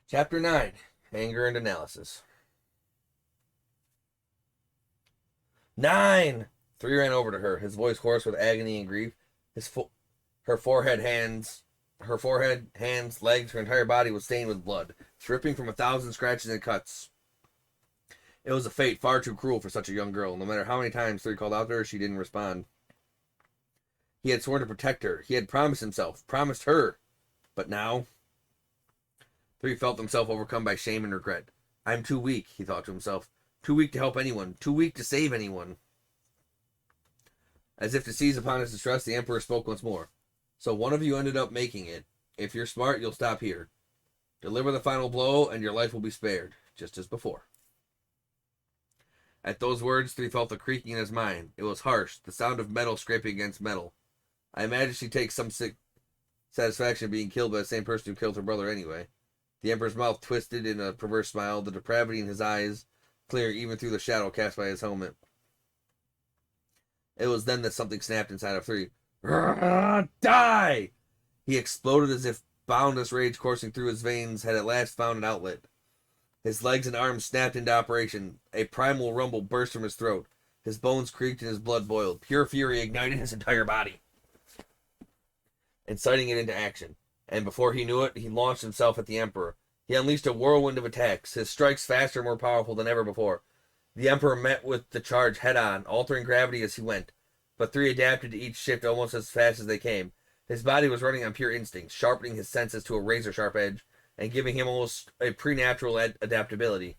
Chapter 9. Anger and Analysis. 9! 3 ran over to her, his voice hoarse with agony and grief. Her forehead, hands, legs, her entire body was stained with blood, dripping from 1,000 scratches and cuts. It was a fate far too cruel for such a young girl. No matter how many times 3 called out to her, she didn't respond. He had sworn to protect her. He had promised himself, promised her. But now 3 felt himself overcome by shame and regret. I'm too weak, he thought to himself. Too weak to help anyone. Too weak to save anyone. As if to seize upon his distress, the Emperor spoke once more. So one of you ended up making it. If you're smart, you'll stop here. Deliver the final blow, and your life will be spared, just as before. At those words, 3 felt a creaking in his mind. It was harsh, the sound of metal scraping against metal. I imagine she takes some sick satisfaction in being killed by the same person who killed her brother anyway. The Emperor's mouth twisted in a perverse smile, the depravity in his eyes clear even through the shadow cast by his helmet. It was then that something snapped inside of 3. Die! He exploded as if boundless rage coursing through his veins had at last found an outlet. His legs and arms snapped into operation. A primal rumble burst from his throat. His bones creaked and his blood boiled. Pure fury ignited his entire body, inciting it into action. And before he knew it, he launched himself at the Emperor. He unleashed a whirlwind of attacks, his strikes faster and more powerful than ever before. The Emperor met with the charge head-on, altering gravity as he went. But 3 adapted to each shift almost as fast as they came. His body was running on pure instinct, sharpening his senses to a razor-sharp edge, and giving him almost a preternatural adaptability.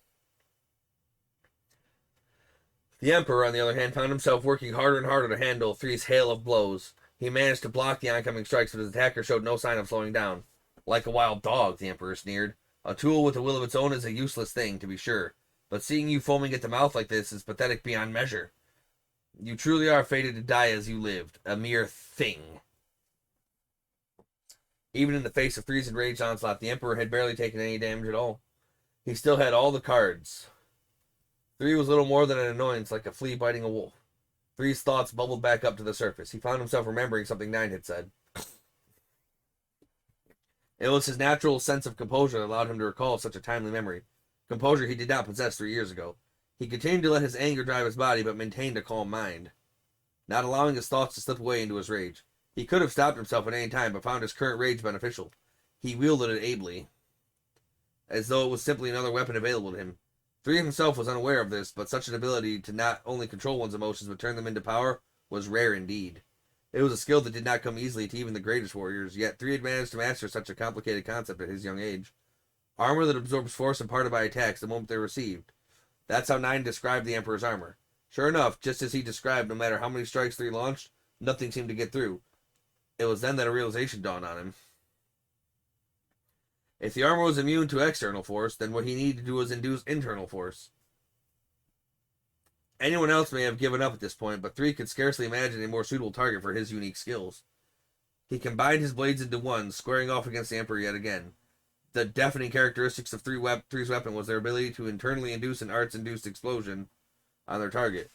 The Emperor, on the other hand, found himself working harder and harder to handle 3's hail of blows. He managed to block the oncoming strikes, but his attacker showed no sign of slowing down. Like a wild dog, the Emperor sneered. A tool with a will of its own is a useless thing, to be sure, but seeing you foaming at the mouth like this is pathetic beyond measure. You truly are fated to die as you lived, a mere thing. Even in the face of 3's enraged onslaught, the Emperor had barely taken any damage at all. He still had all the cards. 3 was little more than an annoyance, like a flea biting a wolf. 3's thoughts bubbled back up to the surface. He found himself remembering something 9 had said. It was his natural sense of composure that allowed him to recall such a timely memory. Composure he did not possess 3 years ago. He continued to let his anger drive his body, but maintained a calm mind, not allowing his thoughts to slip away into his rage. He could have stopped himself at any time, but found his current rage beneficial. He wielded it ably, as though it was simply another weapon available to him. 3 himself was unaware of this, but such an ability to not only control one's emotions but turn them into power was rare indeed. It was a skill that did not come easily to even the greatest warriors, yet 3 had managed to master such a complicated concept at his young age. Armor that absorbs force imparted by attacks the moment they're received. That's how 9 described the Emperor's armor. Sure enough, just as he described, no matter how many strikes 3 launched, nothing seemed to get through. It was then that a realization dawned on him. If the armor was immune to external force, then what he needed to do was induce internal force. Anyone else may have given up at this point, but 3 could scarcely imagine a more suitable target for his unique skills. He combined his blades into one, squaring off against the Emperor yet again. The deafening characteristics of 3's weapon was their ability to internally induce an arts-induced explosion on their target.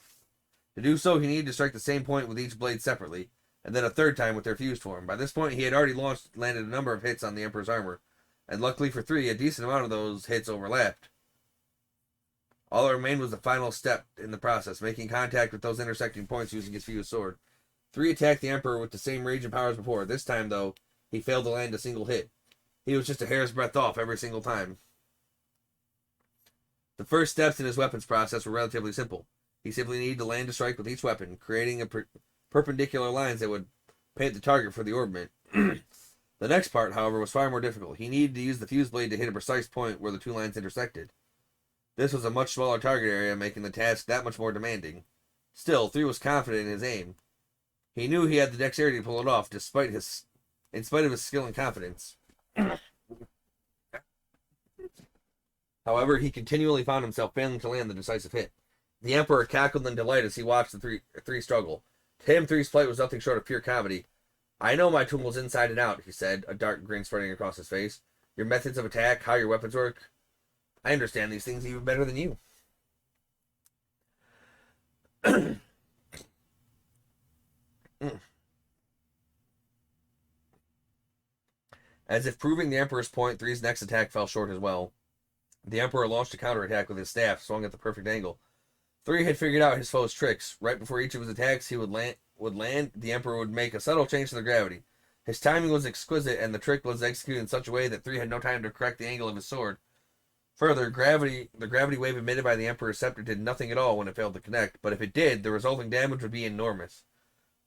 To do so, he needed to strike the same point with each blade separately, and then a third time with their fused form. By this point, he had already landed a number of hits on the Emperor's armor, and luckily for 3, a decent amount of those hits overlapped. All that remained was the final step in the process, making contact with those intersecting points using his fused sword. 3 attacked the Emperor with the same rage and power as before. This time, though, he failed to land a single hit. He was just a hair's breadth off every single time. The first steps in his weapons process were relatively simple. He simply needed to land a strike with each weapon, creating perpendicular lines that would paint the target for the orbment. The next part, however, was far more difficult. He needed to use the fused blade to hit a precise point where the 2 lines intersected. This was a much smaller target area, making the task that much more demanding. Still, 3 was confident in his aim. He knew he had the dexterity to pull it off, in spite of his skill and confidence. However, he continually found himself failing to land the decisive hit. The Emperor cackled in delight as he watched the three struggle. To him, 3's plight was nothing short of pure comedy. I know my tools inside and out, he said, a dark grin spreading across his face. Your methods of attack, how your weapons work. I understand these things even better than you. As if proving the Emperor's point, Three's next attack fell short as well. The Emperor launched a counterattack with his staff, swung at the perfect angle. Three had figured out his foe's tricks. Right before each of his attacks he would land, the Emperor would make a subtle change to the gravity. His timing was exquisite, and the trick was executed in such a way that Three had no time to correct the angle of his sword. Further, the gravity wave emitted by the Emperor's scepter did nothing at all when it failed to connect, but if it did, the resulting damage would be enormous.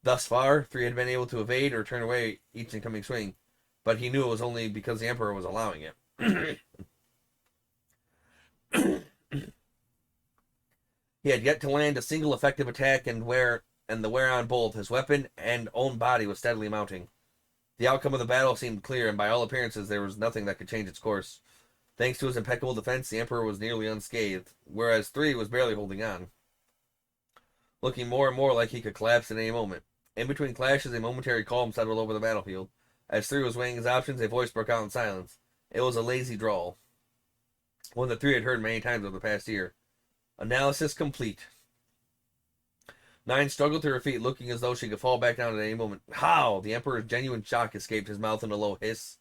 Thus far, Three had been able to evade or turn away each incoming swing, but he knew it was only because the Emperor was allowing it. He had yet to land a single effective attack, and the wear on both his weapon and own body was steadily mounting. The outcome of the battle seemed clear, and by all appearances there was nothing that could change its course. Thanks to his impeccable defense, the Emperor was nearly unscathed, whereas Three was barely holding on, looking more and more like he could collapse at any moment. In between clashes, a momentary calm settled over the battlefield. As Three was weighing his options, a voice broke out in silence. It was a lazy drawl, one that Three had heard many times over the past year. Analysis complete. Nine struggled to her feet, looking as though she could fall back down at any moment. How? The Emperor's genuine shock escaped his mouth in a low hiss.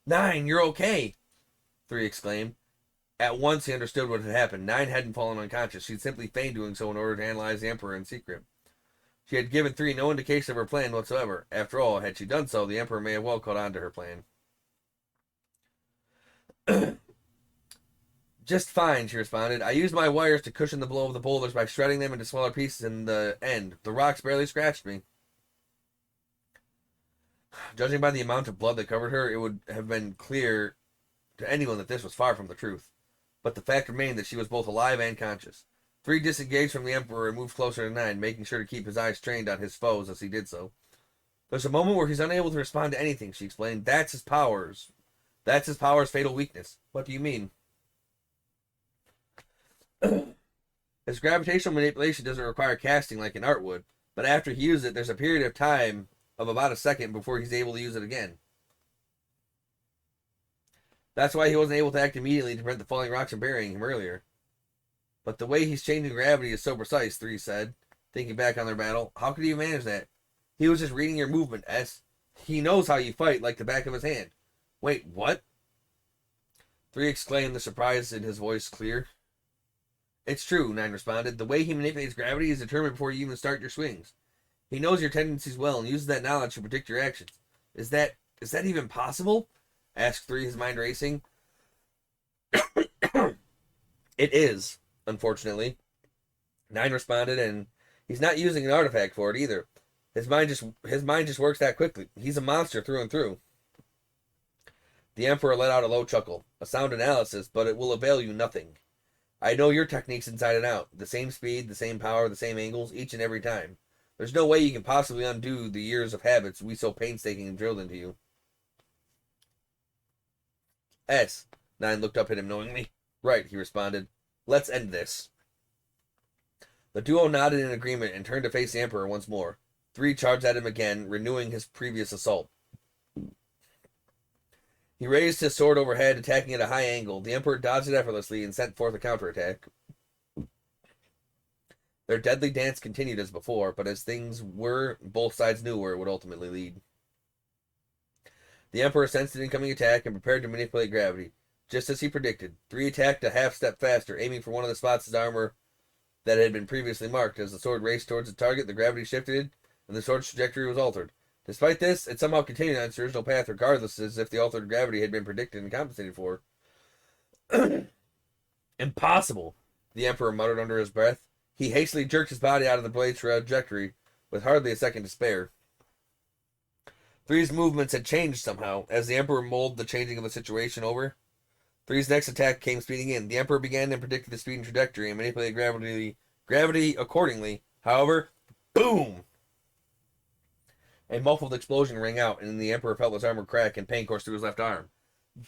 Nine, you're okay! Three exclaimed. At once he understood what had happened. Nine hadn't fallen unconscious. She'd simply feigned doing so in order to analyze the Emperor in secret. She had given Three no indication of her plan whatsoever. After all, had she done so, the Emperor may have well caught on to her plan. Just fine, she responded. I used my wires to cushion the blow of the boulders by shredding them into smaller pieces in the end. The rocks barely scratched me. Judging by the amount of blood that covered her, it would have been clear to anyone that this was far from the truth. But the fact remained that she was both alive and conscious. Three disengaged from the Emperor and moved closer to Nine, making sure to keep his eyes trained on his foes as he did so. There's a moment where he's unable to respond to anything, she explained. That's his power's fatal weakness. What do you mean? His gravitational manipulation doesn't require casting like an art would, but after he uses it, there's a period of time of about a second before he's able to use it again. That's why he wasn't able to act immediately to prevent the falling rocks from burying him earlier. But the way he's changing gravity is so precise, Three said, thinking back on their battle. How could he manage that? He was just reading your movement, S. He knows how you fight like the back of his hand. Wait, what? Three exclaimed, the surprise in his voice clear. It's true, Nine responded. The way he manipulates gravity is determined before you even start your swings. He knows your tendencies well and uses that knowledge to predict your actions. Is that even possible? Asked Three, his mind racing. It is, unfortunately. Nine responded, and he's not using an artifact for it either. His mind just works that quickly. He's a monster through and through. The Emperor let out a low chuckle. A sound analysis, but it will avail you nothing. I know your techniques inside and out. The same speed, the same power, the same angles, each and every time. There's no way you can possibly undo the years of habits we so painstakingly drilled into you. S. Nine looked up at him knowingly. Right, he responded. Let's end this. The duo nodded in agreement and turned to face the Emperor once more. Three charged at him again, renewing his previous assault. He raised his sword overhead, attacking at a high angle. The Emperor dodged it effortlessly and sent forth a counterattack. Their deadly dance continued as before, but as things were, both sides knew where it would ultimately lead. The Emperor sensed an incoming attack and prepared to manipulate gravity. Just as he predicted, Three attacked a half step faster, aiming for one of the spots of his armor that had been previously marked. As the sword raced towards the target, the gravity shifted, and the sword's trajectory was altered. Despite this, it somehow continued on its original path regardless, as if the altered gravity had been predicted and compensated for. Impossible, the Emperor muttered under his breath. He hastily jerked his body out of the blade's trajectory, with hardly a second to spare. Three's movements had changed somehow, as the Emperor mulled the changing of the situation over. Three's next attack came speeding in. The Emperor began and predicted the speed and trajectory and manipulated gravity accordingly. However, boom! A muffled explosion rang out, and the Emperor felt his armor crack and pain coursed through his left arm.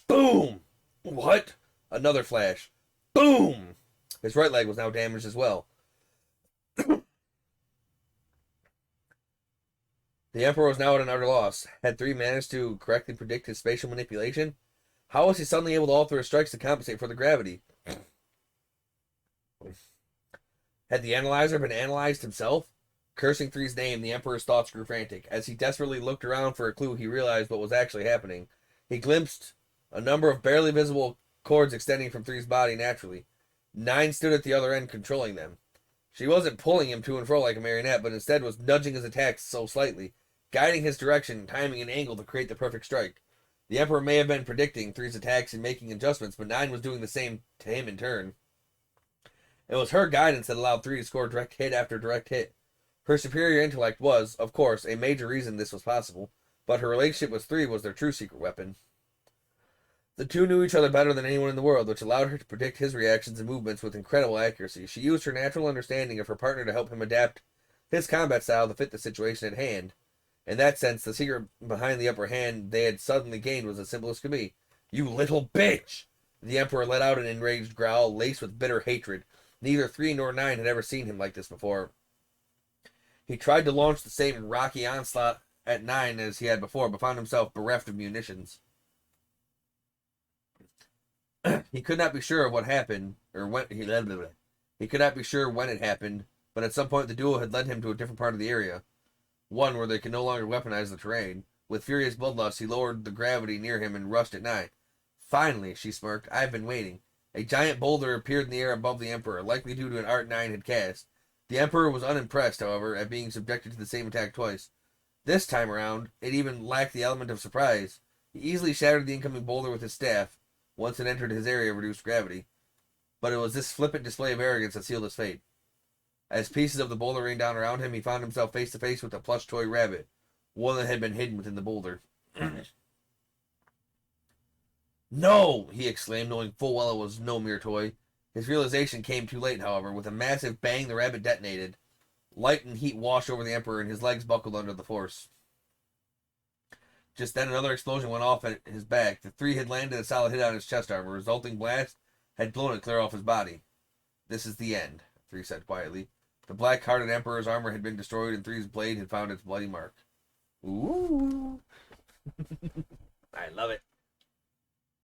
Boom! What? Another flash. Boom! His right leg was now damaged as well. The Emperor was now at an utter loss. Had Three managed to correctly predict his spatial manipulation? How was he suddenly able to alter his strikes to compensate for the gravity? Had the analyzer been analyzed himself? Cursing Three's name, the Emperor's thoughts grew frantic. As he desperately looked around for a clue, he realized what was actually happening. He glimpsed a number of barely visible cords extending from Three's body naturally. 9 stood at the other end, controlling them. She wasn't pulling him to and fro like a marionette, but instead was nudging his attacks so slightly, guiding his direction, timing an angle to create the perfect strike. The Emperor may have been predicting Three's attacks and making adjustments, but 9 was doing the same to him in turn. It was her guidance that allowed 3 to score direct hit after direct hit. Her superior intellect was, of course, a major reason this was possible, but her relationship with 3 was their true secret weapon. The two knew each other better than anyone in the world, which allowed her to predict his reactions and movements with incredible accuracy. She used her natural understanding of her partner to help him adapt his combat style to fit the situation at hand. In that sense, the secret behind the upper hand they had suddenly gained was as simple as could be. "You little bitch!" The Emperor let out an enraged growl, laced with bitter hatred. Neither 3 nor 9 had ever seen him like this before. He tried to launch the same rocky onslaught at 9 as he had before, but found himself bereft of munitions. He could not be sure of what happened, or when he could not be sure when it happened, but at some point the duel had led him to a different part of the area, one where they could no longer weaponize the terrain. With furious bloodlust, he lowered the gravity near him and rushed at 9. "Finally," she smirked, "I've been waiting." A giant boulder appeared in the air above the Emperor, likely due to an art 9 had cast. The Emperor was unimpressed, however, at being subjected to the same attack twice. This time around, it even lacked the element of surprise. He easily shattered the incoming boulder with his staff, once it entered his area of reduced gravity. But it was this flippant display of arrogance that sealed his fate. As pieces of the boulder rained down around him, he found himself face to face with a plush toy rabbit, one that had been hidden within the boulder. "No!" he exclaimed, knowing full well it was no mere toy. His realization came too late, however. With a massive bang, the rabbit detonated. Light and heat washed over the Emperor, and his legs buckled under the force. Just then another explosion went off at his back. The 3 had landed a solid hit on his chest armor. A resulting blast had blown it clear off his body. "This is the end," 3 said quietly. The black-hearted Emperor's armor had been destroyed, and 3's blade had found its bloody mark. Ooh. I love it.